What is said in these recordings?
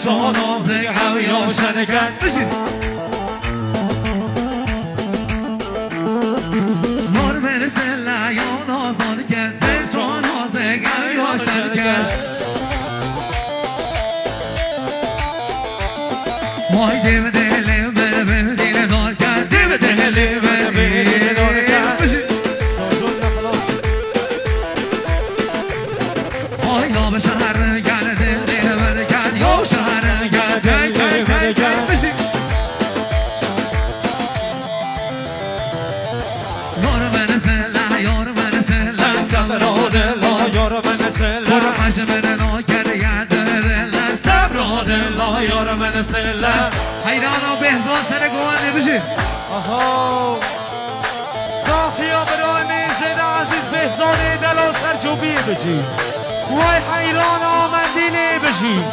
جانازه هویا شنگن بشین نور برسه لیان آزاد کرد به جانازه هویا شنگن وای دیو دل بر به دیل دار کرد دیو دل بر به دیل دار کرد بشین وای یا به شهر گل دل دیل بر کرد یا به شهر گل دل دیل بر کرد بشین یار من سلا یار من سلا صبراد الله یار من سلا برو عجب ناکر یاد دل صبراد الله یار من سلا حیرانا بهزاد سر گوانده بشین آها صافیا برای میزد عزیز بهزاد دلا سرچوبی بشی وای حیران آمندیلی بشی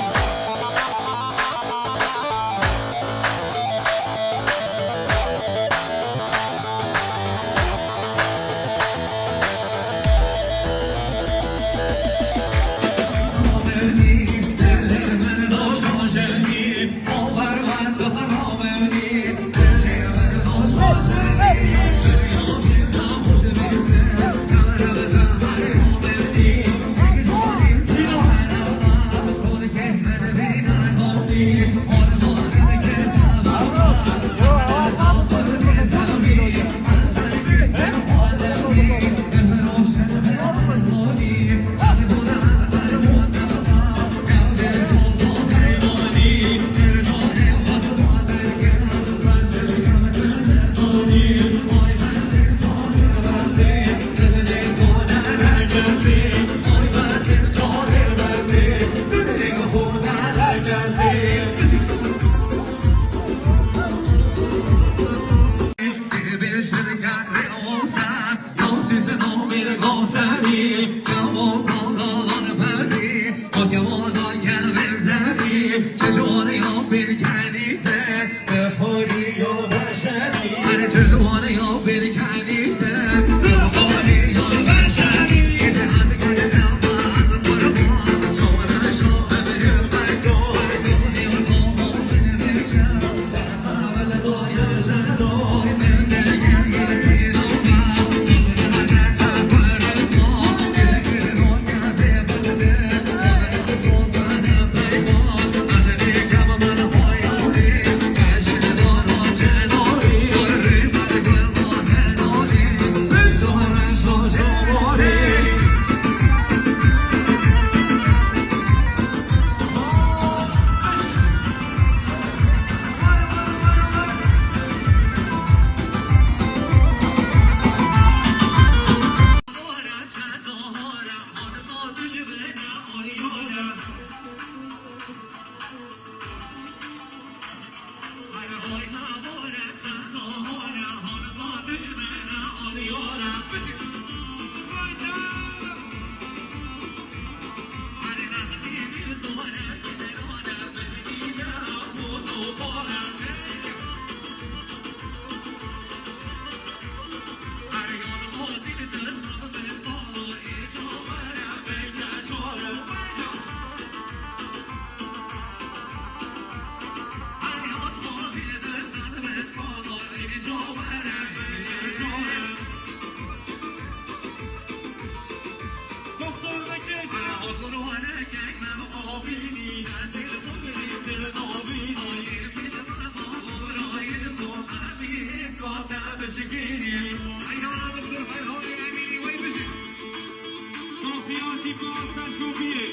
صافیاتی باز تجربیه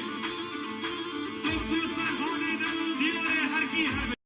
دکتر فرهان دیاره هرکی